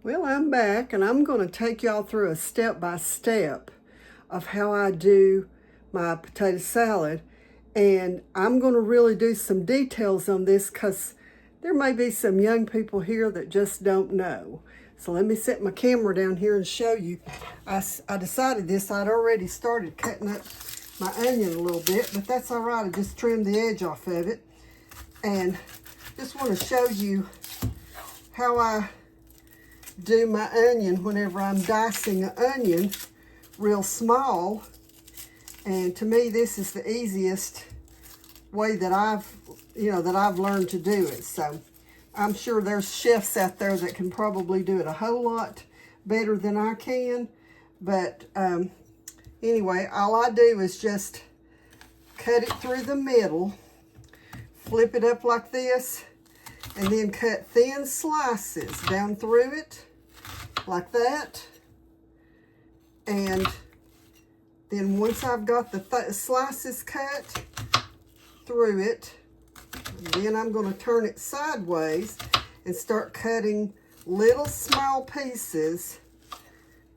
Well, I'm back and I'm going to take y'all through a step-by-step of how I do my potato salad. And I'm going to really do some details on this because there may be some young people here that just don't know. So let me set my camera down here and show you. I decided this. I'd already started cutting up my onion a little bit, but that's all right. I just trimmed the edge off of it. And just want to show you how I do my onion whenever I'm dicing an onion real small. And to me, this is the easiest way that I've learned to do it. So I'm sure there's chefs out there that can probably do it a whole lot better than I can. But anyway, all I do is just cut it through the middle, flip it up like this, and then cut thin slices down through it like that. And then once I've got the slices cut through it, then I'm going to turn it sideways and start cutting little small pieces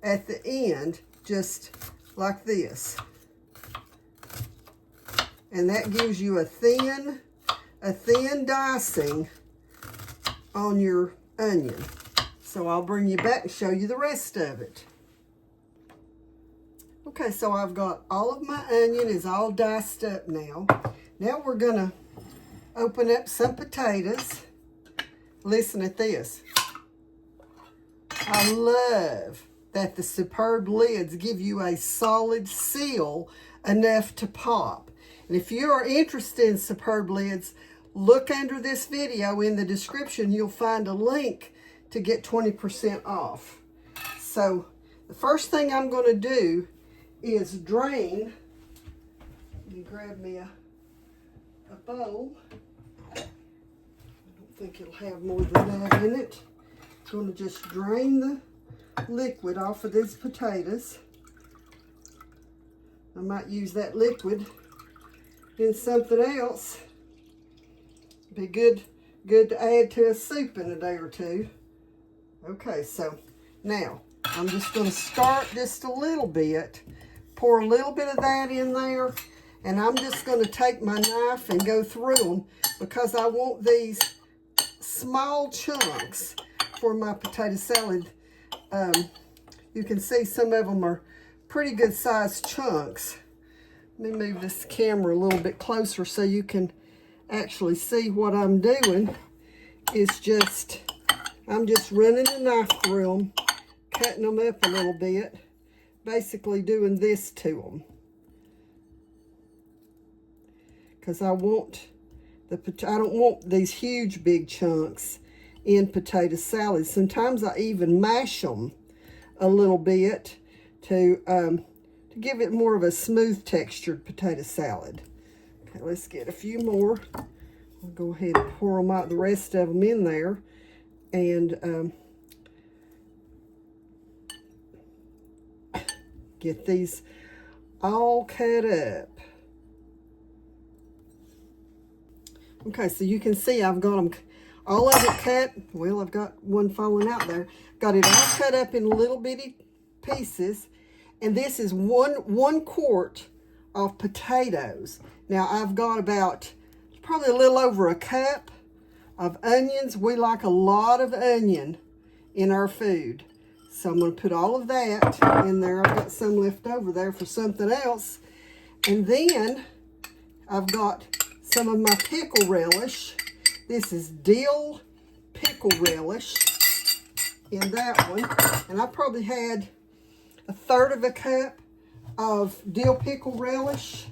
at the end, just like this. And that gives you a thin dicing on your onion. So I'll bring you back and show you the rest of it. Okay, so I've got all of my onion is all diced up now. Now we're gonna open up some potatoes. Listen at this. I love that the Superb lids give you a solid seal enough to pop. And if you are interested in Superb lids, look under this video in the description. You'll find a link to get 20% off. So the first thing I'm going to do is drain. Let me grab me a bowl. I don't think it'll have more than that in it. I'm going to just drain the liquid off of these potatoes. I might use that liquid in something else. Be good to add to a soup in a day or two. Okay, so now I'm just going to start just a little bit, pour a little bit of that in there, and I'm just going to take my knife and go through them because I want these small chunks for my potato salad. You can see some of them are pretty good sized chunks. Let me move this camera a little bit closer so you can actually see what I'm doing. I'm just running the knife through them, cutting them up a little bit, basically doing this to them. Because I don't want these huge big chunks in potato salad. Sometimes I even mash them a little bit to give it more of a smooth textured potato salad. Okay, let's get a few more. I'll go ahead and pour them out, the rest of them in there. And get these all cut up. Okay, so you can see I've got them, all of it cut. Well, I've got one falling out there. Got it all cut up in little bitty pieces. And this is one quart of potatoes. Now I've got about probably a little over a cup of onions. We like a lot of onion in our food. So I'm going to put all of that in there. I've got some left over there for something else. And then I've got some of my pickle relish. This is dill pickle relish in that one. And I probably had a third of a cup of dill pickle relish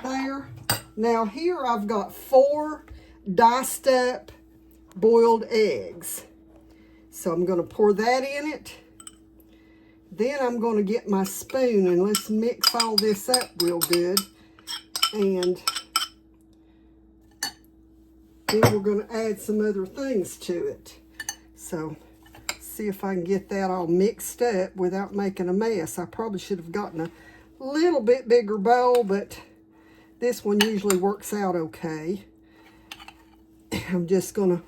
there. Now here I've got 4 diced up boiled eggs. So I'm going to pour that in it. Then I'm going to get my spoon and let's mix all this up real good. And then we're going to add some other things to it. So see if I can get that all mixed up without making a mess. I probably should have gotten a little bit bigger bowl, but this one usually works out okay. I'm just going to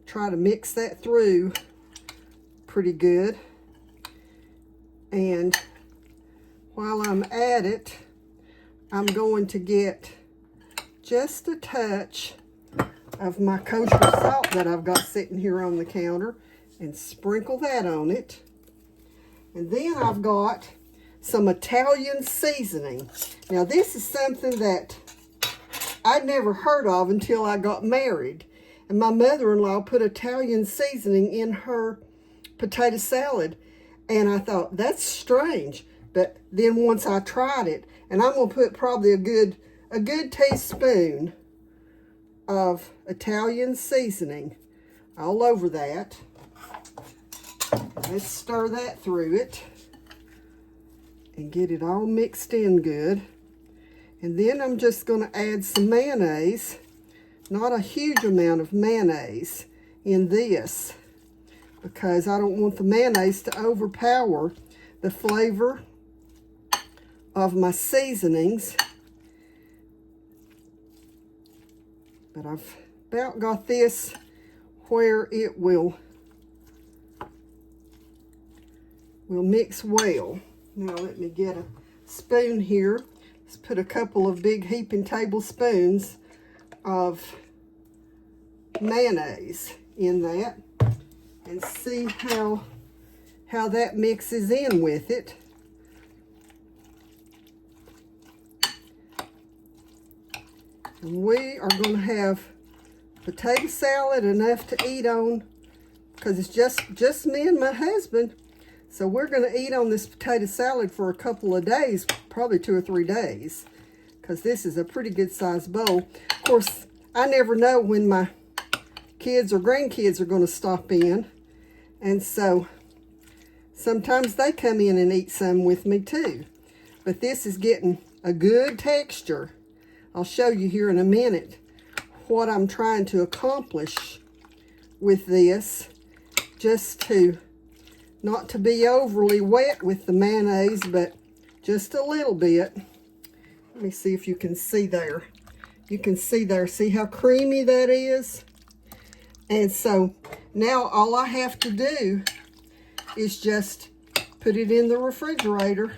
try to mix that through pretty good. And while I'm at it, I'm going to get just a touch of my kosher salt that I've got sitting here on the counter and sprinkle that on it. And then I've got some Italian seasoning. Now this is something that I'd never heard of until I got married. And my mother-in-law put Italian seasoning in her potato salad. And I thought, that's strange. But then once I tried it, and I'm going to put probably a good teaspoon of Italian seasoning all over that. Let's stir that through it and get it all mixed in good. And then I'm just going to add some mayonnaise, not a huge amount of mayonnaise in this, because I don't want the mayonnaise to overpower the flavor of my seasonings. But I've about got this where it will mix well. Now let me get a spoon here. Let's put a couple of big heaping tablespoons of mayonnaise in that and see how that mixes in with it. And we are going to have potato salad enough to eat on, because it's just me and my husband. So we're going to eat on this potato salad for a couple of days, probably 2 or 3 days, because this is a pretty good sized bowl. Of course, I never know when my kids or grandkids are going to stop in. And so sometimes they come in and eat some with me too. But this is getting a good texture. I'll show you here in a minute what I'm trying to accomplish with this, just to not to be overly wet with the mayonnaise, but just a little bit. Let me see if you can see there. You can see there, see how creamy that is? And so now all I have to do is just put it in the refrigerator,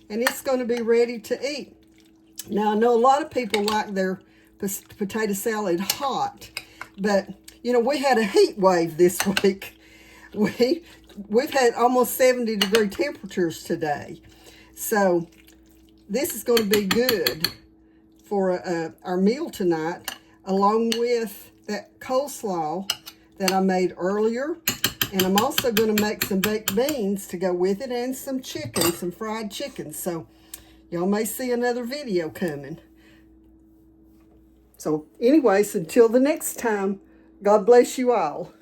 and it's going to be ready to eat. Now, I know a lot of people like their potato salad hot, but, you know, we had a heat wave this week. We've had almost 70-degree temperatures today. So this is going to be good for our meal tonight, along with that coleslaw that I made earlier. And I'm also going to make some baked beans to go with it, and some chicken, some fried chicken. So y'all may see another video coming. So anyways, until the next time, God bless you all.